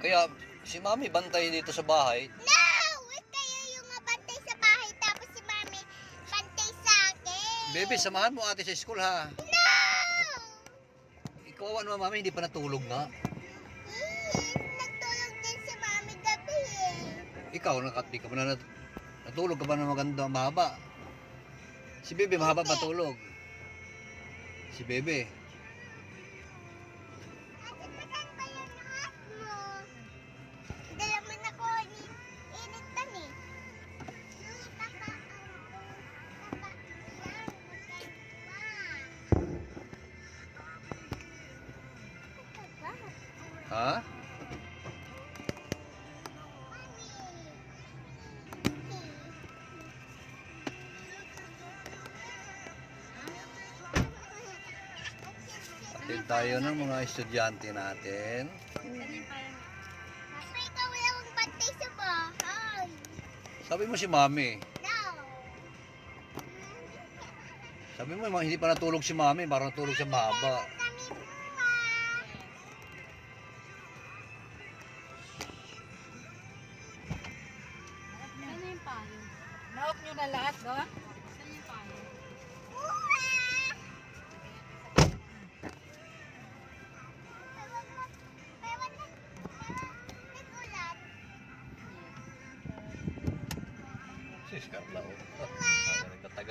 Kaya si Mami bantay dito sa bahay. No! Kayo yung bantay sa bahay tapos si Mami bantay sa akin. Bebe, samahan mo ate sa school ha. No! Ikaw ano Mami, hindi pa natulog nga. Nagtulog din si Mami gabi eh. Ikaw, di ka ba na natulog ka ba na maganda, mahaba? Si Bebe, mahaba ba tulog? Si Bebe. Ate, saan ba yung hat mo? Dala mo na ko initan eh. Yung taba, taba yan, magkaiba. Ha? Atid tayo ng mga estudyante natin. Papa, ikaw wala akong bantay sa bahay. Sabi mo si Mami. No. Sabi mo hindi pa natulog si Mami, parang natulog siya mahaba. Kami buwa. Ano yung payo? Naok nyo na lahat, no? Saan yung payo? Buwa. Nag-ulat. Sis, Carla. Buwa.